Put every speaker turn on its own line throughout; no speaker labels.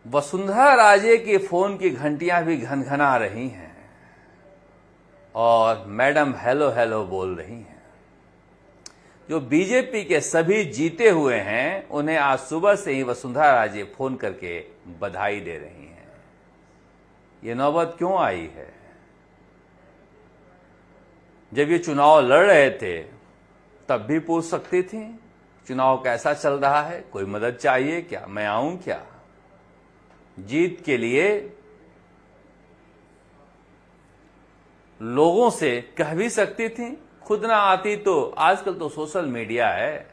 वसुंधरा राजे के फोन की घंटियां भी घनघना रही हैं और मैडम हेलो हेलो बोल रही हैं। जो बीजेपी के सभी जीते हुए हैं उन्हें आज सुबह से ही वसुंधरा राजे फोन करके बधाई दे रही हैं। ये नौबत क्यों आई है? जब ये चुनाव लड़ रहे थे तब भी पूछ सकती थी चुनाव कैसा चल रहा है, कोई मदद चाहिए क्या, मैं आऊं क्या। जीत के लिए लोगों से कह भी सकती थी, खुद ना आती तो आजकल तो सोशल मीडिया है,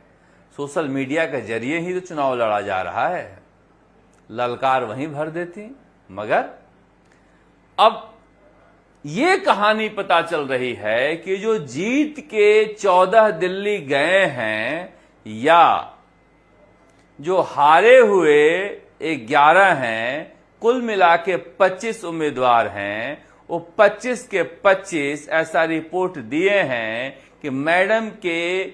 सोशल मीडिया के जरिए ही तो चुनाव लड़ा जा रहा है, ललकार वहीं भर देती। मगर अब ये कहानी पता चल रही है कि जो जीत के 14 दिल्ली गए हैं या जो हारे हुए 11 हैं, कुल मिला के 25 उम्मीदवार हैं, वो 25 के 25 ऐसा रिपोर्ट दिए हैं कि मैडम के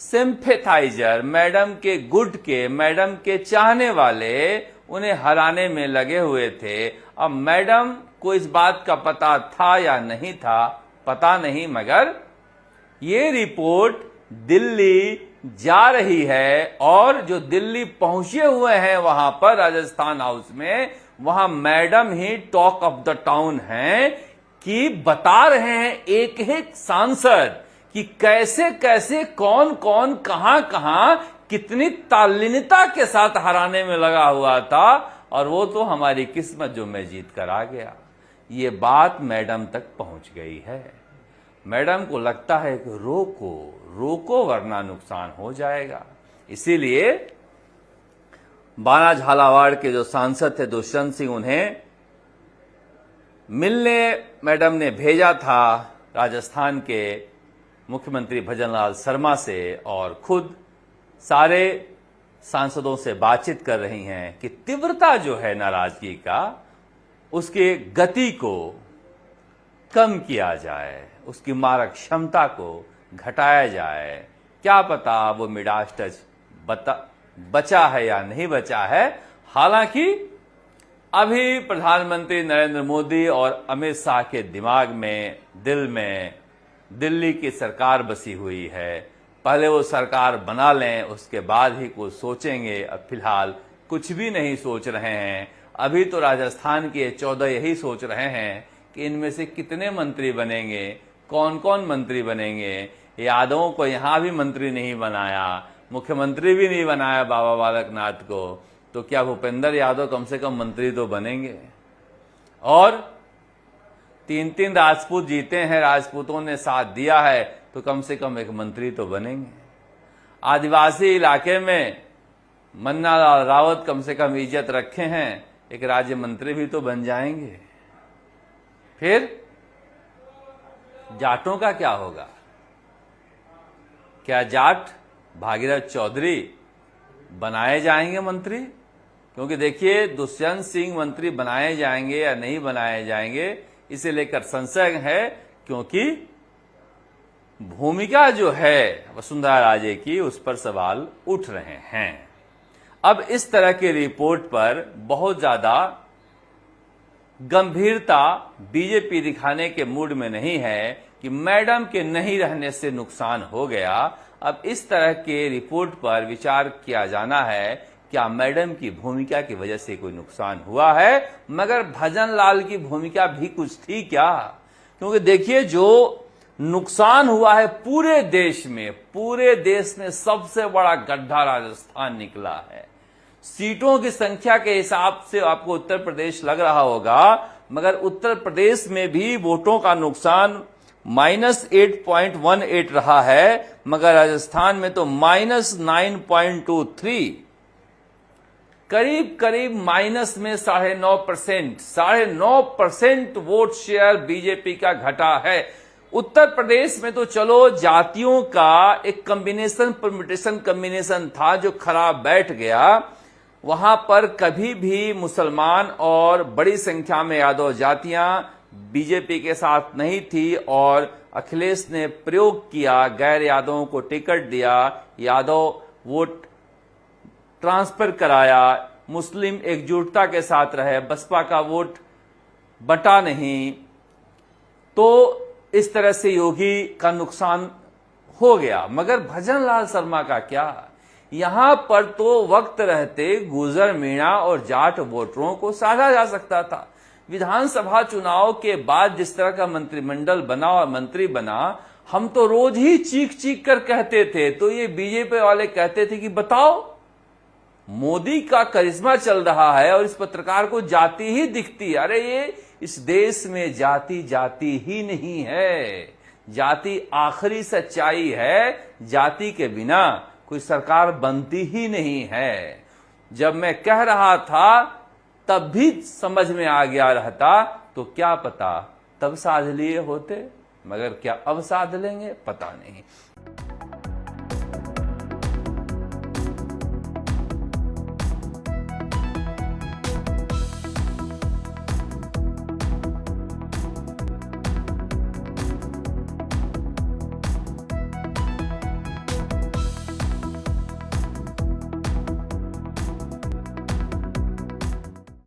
सिंपैथाइजर, मैडम के गुट के, मैडम के चाहने वाले उन्हें हराने में लगे हुए थे। अब मैडम को इस बात का पता था या नहीं था पता नहीं, मगर ये रिपोर्ट दिल्ली जा रही है और जो दिल्ली पहुंचे हुए हैं वहां पर राजस्थान हाउस में, वहां madam he talk of the town हैं कि बता रहे हैं एक एक सांसद कि कैसे कैसे कौन कौन कहां कहां कितनी ताल्लिनता के साथ हराने में लगा हुआ था और वो तो हमारी किस्मत जो मैं जीत कर आ गया। ये बात मैडम तक पहुंच गई है। मैडम को लगता है कि रोको रोको वरना नुकसान हो जाएगा। इसीलिए बाना झालावाड़ के जो सांसद थे दुष्यंत सिंह, उन्हें मिलने मैडम ने भेजा था राजस्थान के मुख्यमंत्री भजनलाल शर्मा से और खुद सारे सांसदों से बातचीत कर रही हैं कि तीव्रता जो है नाराजगी का, उसके गति को कम किया जाए, उसकी मारक क्षमता को घटाया जाए। क्या पता वो मिडास टच बचा है या नहीं बचा है। हालांकि अभी प्रधानमंत्री नरेंद्र मोदी और अमित शाह के दिमाग में, दिल में दिल्ली की सरकार बसी हुई है। पहले वो सरकार बना लें, उसके बाद ही कुछ सोचेंगे। अब फिलहाल कुछ भी नहीं सोच रहे हैं। अभी तो राजस्थान के 14 यही सोच रहे हैं कि इनमें से कितने मंत्री बनेंगे, कौन कौन मंत्री बनेंगे। यादवों को यहां भी मंत्री नहीं बनाया, मुख्यमंत्री भी नहीं बनाया बाबा बालकनाथ को, तो क्या भूपेंद्र यादव कम से कम मंत्री तो बनेंगे। और 3-3 राजपूत जीते हैं, राजपूतों ने साथ दिया है, तो कम से कम एक मंत्री तो बनेंगे। आदिवासी इलाके में मन्ना लाल रावत कम से कम इज्जत रखे हैं, एक राज्य मंत्री भी तो बन जाएंगे। फिर जाटों का क्या होगा? क्या जाट भागीरथ चौधरी बनाए जाएंगे मंत्री? क्योंकि देखिए, दुष्यंत सिंह मंत्री बनाए जाएंगे या नहीं बनाए जाएंगे इसे लेकर संशय है, क्योंकि भूमिका जो है वसुंधरा राजे की, उस पर सवाल उठ रहे हैं। अब इस तरह की रिपोर्ट पर बहुत ज्यादा गंभीरता बीजेपी दिखाने के मूड में नहीं है कि मैडम के नहीं रहने से नुकसान हो गया। अब इस तरह के रिपोर्ट पर विचार किया जाना है, क्या मैडम की भूमिका की वजह से कोई नुकसान हुआ है? मगर भजनलाल की भूमिका भी कुछ थी क्या? क्योंकि देखिए, जो नुकसान हुआ है पूरे देश में सबसे बड़ा गड्ढा राजस्थान निकला है। सीटों की संख्या के हिसाब से आपको उत्तर प्रदेश लग रहा होगा, मगर उत्तर प्रदेश में भी वोटों का नुकसान -8.18 रहा है, मगर राजस्थान में तो -9.23, करीब करीब माइनस में 9.5% वोट शेयर बीजेपी का घटा है। उत्तर प्रदेश में तो चलो जातियों का एक कॉम्बिनेशन था जो खराब बैठ गया। वहां पर कभी भी मुसलमान और बड़ी संख्या में यादव जातियां बीजेपी के साथ नहीं थी और अखिलेश ने प्रयोग किया, गैर यादवों को टिकट दिया, यादव वोट ट्रांसफर कराया, मुस्लिम एकजुटता के साथ रहे, बसपा का वोट बटा नहीं, तो इस तरह से योगी का नुकसान हो गया। मगर भजनलाल शर्मा का क्या, यहां पर तो वक्त रहते गुजर, मीणा और जाट वोटरों को साधा जा सकता था। विधानसभा चुनाव के बाद जिस तरह का मंत्रिमंडल बना और मंत्री बना, हम तो रोज ही चीख चीख कर कहते थे, तो ये बीजेपी वाले कहते थे कि बताओ मोदी का करिश्मा चल रहा है और इस पत्रकार को जाति ही दिखती है। अरे ये इस देश में जाति जाति ही नहीं है, जाति आखिरी सच्चाई है। जाति के बिना कोई सरकार बनती ही नहीं है। जब मैं कह रहा था तब भी समझ में आ गया रहता, तो क्या पता तब साध लिए होते, मगर क्या अब साध लेंगे पता नहीं।